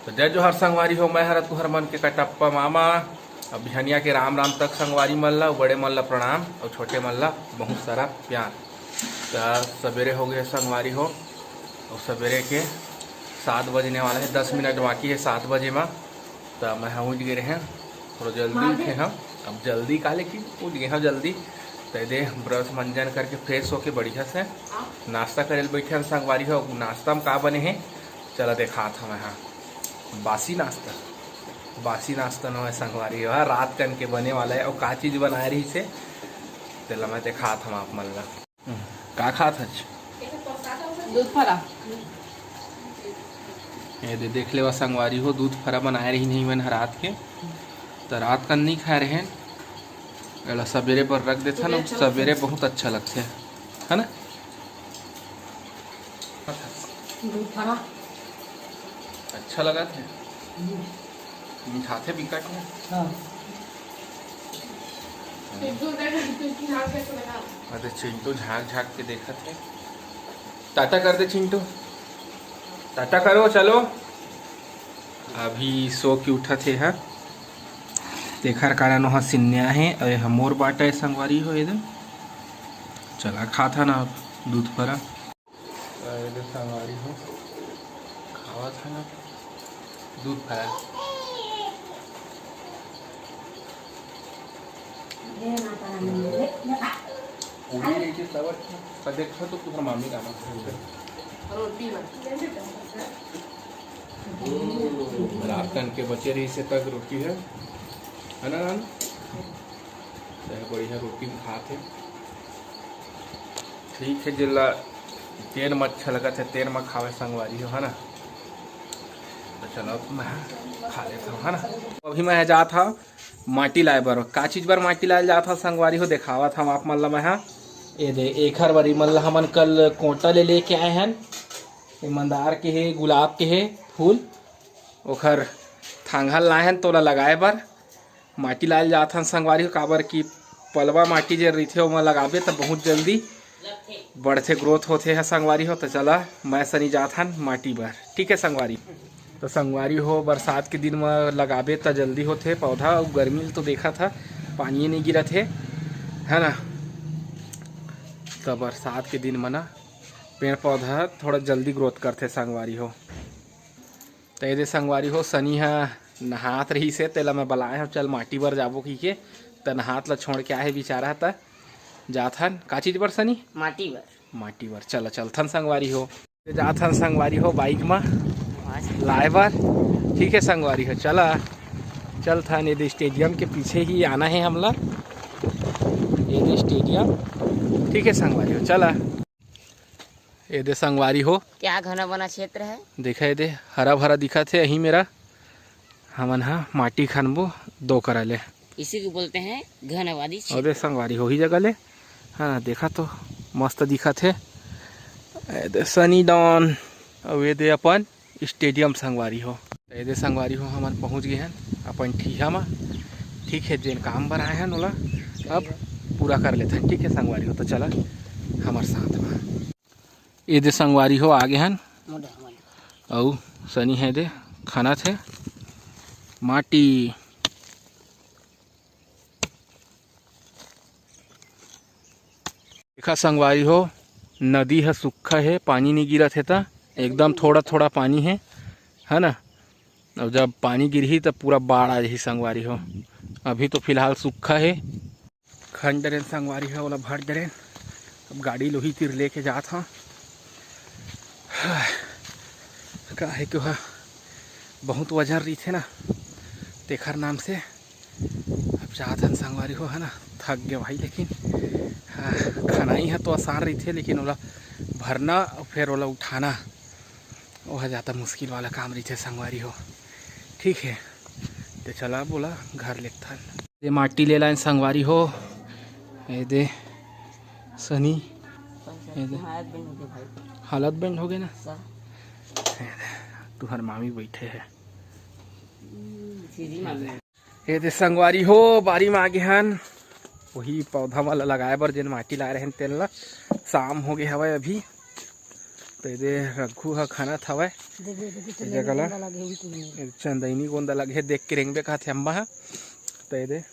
तो जय जोहर संगवारी हो, मैं हर तुहर मन के कटप्पा मामा। अब बिहनिया के राम राम तक संगवारी मन ला, बड़े मन ला प्रणाम और छोटे मन ला बहुत सारा प्यार। तो सवेरे हो गए संगवारी हो, और सवेरे के 7 बजने वाला है, 10 मिनट बाकी है 7 बजे में। तो मैं उठ गए हैं, थोड़ा जल्दी उठे हम। अब जल्दी का लेकिन उठ गए हैं जल्दी। तो दे ब्रश मंजन करके फ्रेश होके बढ़िया से नाश्ता करे बैठे संगवारी हो। नाश्ता में का बने हैं चला देखा था मैं। हाँ, बासी नाश्ता न संगवारी हो, रात कन के बने वाला है। और का चीज़ बना रही से तेला मैं देखा था आप मन ला का खात दूध फरा। ये देख ले संगवारी हो, दूध फरा बनाए रही नहीं मैंने रात के। तो रात का नहीं खा रहे हैं, सवेरे पर रख देता ना, सवेरे बहुत अच्छा लगता है ना। दूध फरा अच्छा लगा थे, मीठा थे बिकट में। हाँ। अरे चिंटू झाँक झाँक के देखा थे। टाटा कर दे चिंटू, टाटा करो चलो। अभी सो के उठा थे। हाँ, देखर कारण वहाँ सिन्या है और यह मोर बाटा है संगवारी हो। एकदम चला खा था ना अब दूध फरा संगवारी हो, खावा था ना दूध फरा। देखो तो तुम्हारा मामी का रोटी रात कन के बचे रही से तक रोटी है ना नान। बढ़िया रोटी खाते ठीक है। जिला तेल में अच्छा लगा थे, तेल में खावे संगवारी हो है ना। तो चलो मैं खा लेता हूँ है ना। अभी मैं जा था माटी लाए बर, का चीज़ बर माटी लाए जा था संगवारी हो, दिखावा था आप मन ला मैं। हाँ, ये दे एक हर बारी मन ला हमन कल कोटा ले लेके आए हैं। ये मंदार के है, गुलाब के है फूल, ओखर थांगल लाए हैं तोला लगाए बर माटी लाए जात हन संगवारी हो। काबर की पलवा माटी जे रही थे ओमा लगाबे तो बहुत जल्दी बढ़ते ग्रोथ होते है संगवारी हो। तो चला मैं सनी जात हन माटी बर, ठीक है संगवारी। तो संगवारी हो बरसात के दिन में लगाबे तो जल्दी होते पौधा। और गर्मी तो देखा था पानी नहीं गिरा थे है ना। तो बरसात के दिन में ना पेड़ पौधा थोड़ा जल्दी ग्रोथ करते संगवारी हो। तो ये संगवारी हो सनी है नहात रही से तेला मैं बुलाए हो, चल माटी बर जाबो की के। तो नहात ला छोड़ के आए बेचारा था जाथन का चीज बर सनी माटी बर चल चलथन संगवारी हो। जाथन संगवारी हो बाइक में लाए बार, ठीक है संगवारी हो। चला चल था ये स्टेडियम के पीछे ही आना है हमला, ये स्टेडियम ठीक है संगवारी हो। चला ये दे संगवारी हो, क्या घना बना क्षेत्र है, देखा ये दे हरा भरा दिखा थे। यही मेरा हमन हा माटी खनबो दो करा ले, इसी को बोलते हैं घनवादी और दे संगवारी हो ही जगह ले। हाँ देखा तो मस्त दिखा थे सनी डॉन। और ये दे अपन स्टेडियम संगवारी हो। ये दे संगवारी हो हमन पहुँच गए हैं अपन ठीहा में, ठीक है। जेन काम बर आए हैं ओला अब पूरा कर लेते हैं, ठीक है संगवारी हो। तो चला हमारे साथ में ये दे संगवारी हो आगे हैं और सनी है दे खाना थे माटी। देखा संगवारी हो नदी है सूखा है, पानी नहीं गिरा थे था, एकदम थोड़ा थोड़ा पानी है ना। अब जब पानी गिरी तब पूरा बाढ़ आ जाही संगवारी हो। अभी तो फिलहाल सूखा है, खंड डरेन संगवारी है ओला भर डरेन। अब गाड़ी लोही तीर लेके जात हाँ का है कि वह बहुत वजन रही थे ना तेखर नाम से। अब जाथन संगवारी हो है ना, थक गए भाई। लेकिन हाँ, खनाई है तो आसान रही थे, लेकिन ओला भरना और फिर ओला उठाना वह ज़्यादा मुश्किल वाला काम रही थे संगवारी हो, ठीक है। तो चला बोला घर लेता ये माटी ले लाइन संगवारी हो। ये दे सनी ये दे हालत बेंड हो गए ना। तुहर मामी बैठे है ये दे संगवारी हो बारी में आगे हन वही पौधा वाला लगाए बर जेन माटी लाए रहे तेल ला। शाम हो गए हवा अभी, तो ये रघु हा खाना थावे जगला चंदैनी गोंदा लगे देख के रेंगबे का थे अम्बा हा तो ये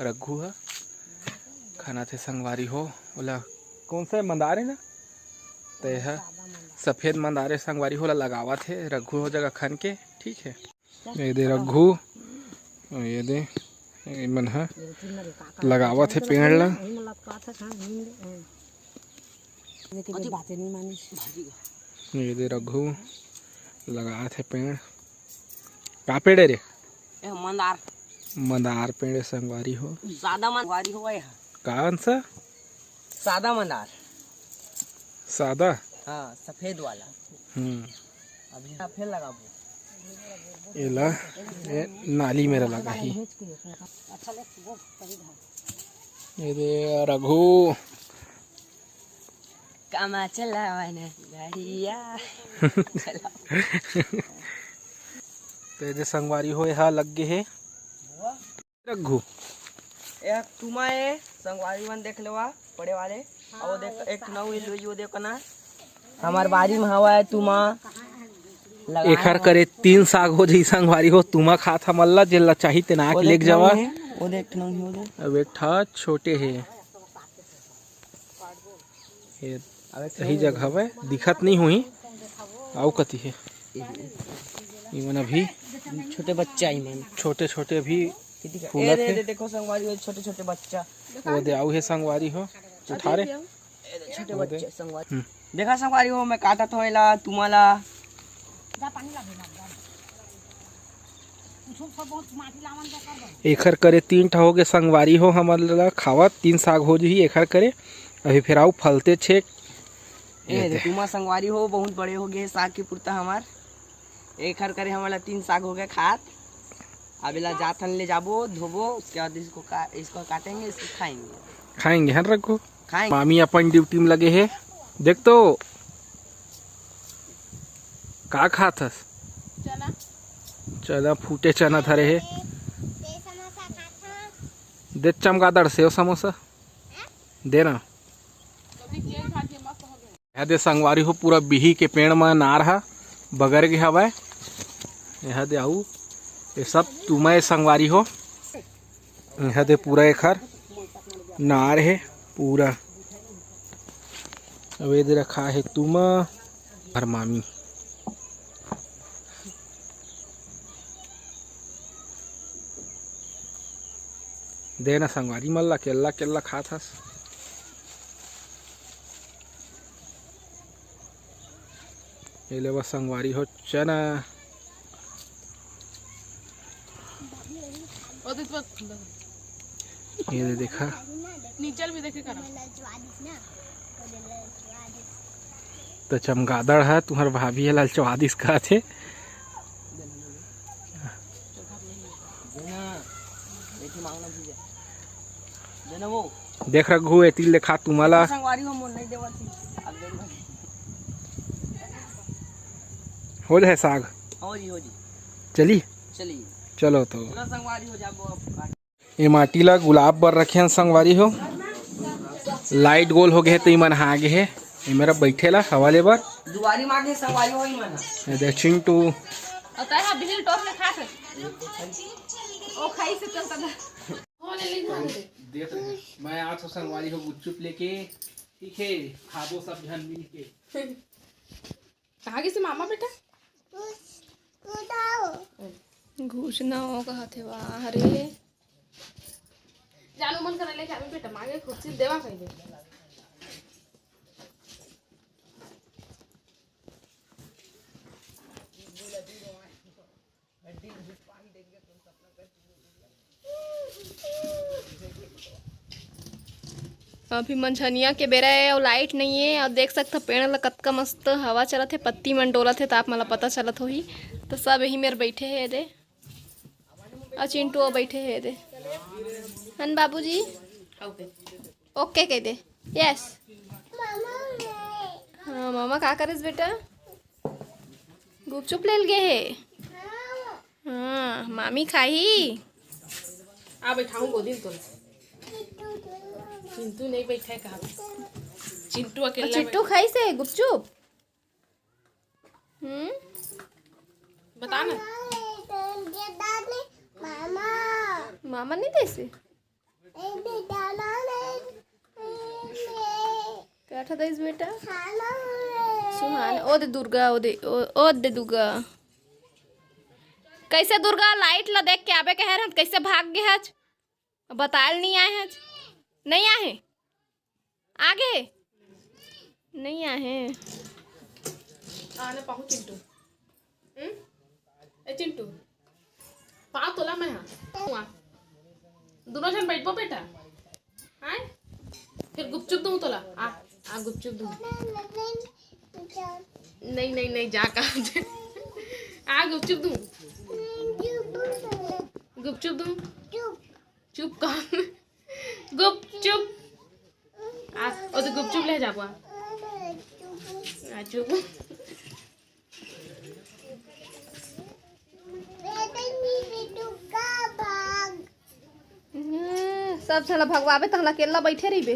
रघु हा खाना थे संगवारी हो बोला कौन सा मंदार है ना तो यह सफेद मंदारे संगवारी होला लगावा थे रघु हो जगह खन के ठीक है। ये दे रघु ये दे मन हा लगावा थे पेड़ ला ये दे रघु लगा थे पेड़ का पेड़ है रे मंदार मंदार पेड़ संगवारी हो सादा मंदारी हो है कौन सा सादा मंदार सादा हाँ सफेद वाला अभी फिर लगाबो एला ये नाली मेरा लगा ही ये दे रघु कामा चलावाना गाड़िया तो ये संगवारी हो यहाँ लग गए है रघु एक तुमा है संगवारी मन देख लेवा पड़े वाले और देख एक नौ वो देखो ना हमार बारी में हवा है तुमा एखर करे 3 साग हो जी संगवारी हो तुमा खाता मल्ला जेला चाही ते ना के लेक जावा वो देख नौ हो दे अब एक ठा छोटे है ये सही जगह है दिखत नहीं हुई आओ कती है इवन अभी छोटे बच्चा ही मन छोटे छोटे भी फूलत है देखो संगवारी हो छोटे छोटे बच्चा वो दे आओ है संगवारी हो उठा रे छोटे बच्चे संगवारी देखा संगवारी हो मैं काटा थोएला तुम्हारा एखर करे 3 ठा हो गए संगवारी हो हमारा खावा 3 साग हो जी एखर करे अभी फिर आओ फलते छे तुमा संगवारी हो बहुत बड़े हो गए साग के पुरता हमार एखर करे हमारा 3 साग हो गए खात अबेला जाथन ले जाबो धोबो उसके बाद इसको काटेंगे इसको खाएंगे हन रखो खाएंगे मामी अपन ड्यूटी में लगे है देख तो का खाथस चना चला फूटे चना धरे है दे चमगादड़ सेव समोसा दे ना दे संगवारी हो पूरा बिही के पेड़ में नार हा बगर के हवा यह दे आऊ ये सब तुम्हें संगवारी हो यह दे पूरा एखर नार है पूरा अब ये दे रखा है तुम हर मामी देना संगवारी मल्ला केल्ला केल्ला खाथस ये ले बस संगवारी हो चना ये देखा नीचल भी देखे करा तो चमगादड़ है तुम्हार भाभी है लाल चौवादिस का थे देख रघु एती लेखा तुम्हारा संगवारी हो मोन नहीं देवा थी हो जाए साग हो जी चली चलिए चलो तो संगवारी हो जाबो ये माटी ला गुलाब बर रखे हैं संगवारी हो लाइट गोल हो गए तो इमन आगे है ये मेरा बैठे ला हवाले बर दुआरी मागे संगवारी हो ही मन ये देख चिंटू अतः हा बिजली टॉप में खा से ओ खाई से चलता था हो ले ली देख रहे हैं मैं आज तो संगवारी हो गुच्चुप लेके ठीक है खाबो सब जन मिल के कहाँ गई से मामा बेटा घूस ना हो कहा थे वाह रे जानू मन कर ले जावे बेटा मांगे खुद देवा कही दे अभी मंझनिया के बेरा है और लाइट नहीं है और देख सकते पेड़ ला कतका मस्त हवा चलत है पत्ती मन डोलत है तो आप मला पता चलत होही तो सब यही मेरे बैठे है दे और चिंटू बैठे है दे हन बाबूजी ओके कह दे यस हाँ मामा का करिस बेटा गुपचुप ले गए है हाँ मामी खाई आ बैठाऊँ गोदी तो चिंटू नहीं बैठा है कहाँ चिंटू अकेला चिट्टू खाई से गुपचुप बता ना। मामा नहीं देसे क्या था इस बेटा सुहान ओ दे दुर्गा ओ दे दुर्गा कैसे दुर्गा लाइट ला देख के आबे कह रहे कैसे भाग गए आज बतायल नहीं आए आज नहीं आए आगे नहीं आए आने पाहु चिंटू ए चिंटू पाँव तोला मैं हाँ दोनों जन बैठो बेटा हाँ फिर गुपचुप दूँ तोला आ गुपचुप दूँ नहीं नहीं नहीं जा कहा आ गुपचुप दूँ गुपचुप दूँ चुप कहा गुपचुप आ ओ तो गुपचुप ले जा बुआ आ चुप सब साला भगवाबे तो अकेला बैठे रही बे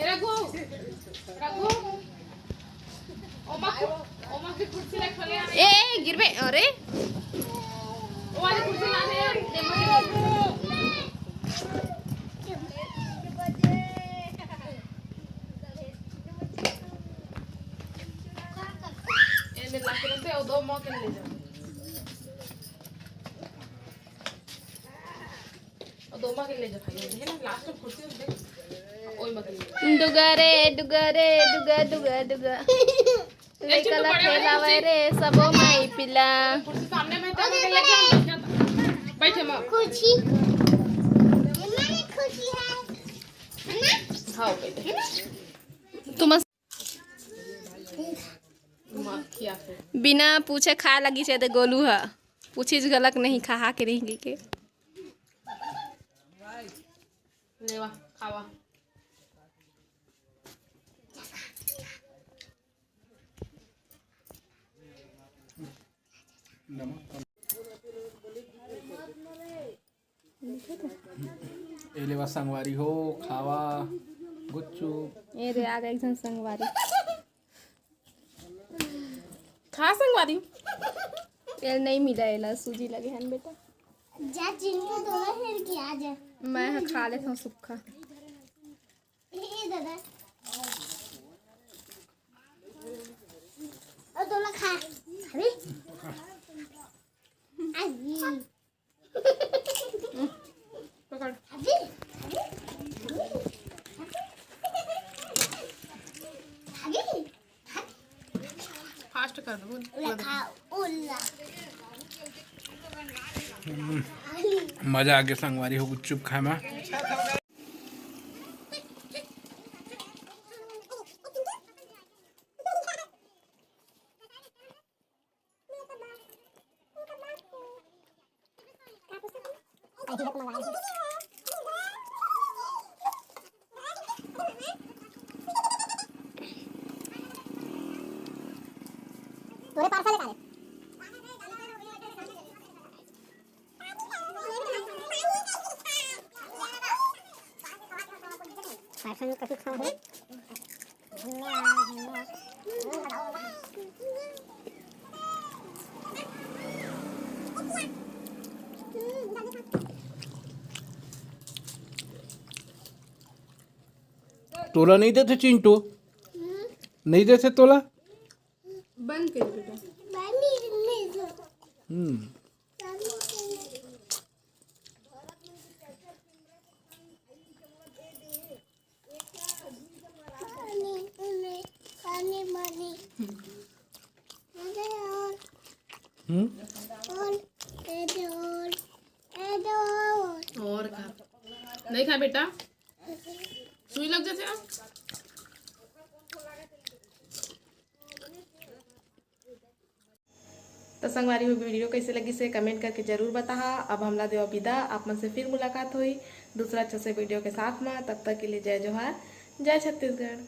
रघु रघु ओमा की कुर्सी रख ले ए गिरबे अरे ओ वाली कुर्सी ला दे ए दो मौके ले जा और दो मौके ले जा भाई है ना लास्ट में कुर्सी देख ओए मत दुगा रे दुगा रे दुगा दुगा दुगा लेकला खेलावे रे सबो माई पिला कुर्सी सामने में तो लेके बैठे मां खुशी हमारी खुशी है ना हां बैठे तुम बिना पूछे खा लगी से गोलू है पूछी गलत नहीं खा के रहेंगे के लेवा खावा एलेवा संगवारी हो खावा गुच्चू ए रे आ गई संगवारी खा संगवारी तेल नहीं मिला एला सूजी लगे हन बेटा जा चिंटू दोला फिर की आ जा मैं खा लेता हूँ सुखा ए दादा और दोला खा अरे अजी पकड़ अजी अजी फास्ट कर दो उला खा उला मजा आ गया संगवारी हो गुच्चुप खाए में तोरे पार्सल निकाले पार्सल में कभी खाओ तोला नहीं देते चिंटू नहीं देते तोला बंद कर बेटा और खा नहीं खा बेटा सुई लग जाते ना तो संगवारी में वीडियो कैसे लगी से कमेंट करके जरूर बता। अब हमला देव विदा आप मन से फिर मुलाकात हुई दूसरा अच्छा से वीडियो के साथ में। तब तक के लिए जय जोहार जय छत्तीसगढ़।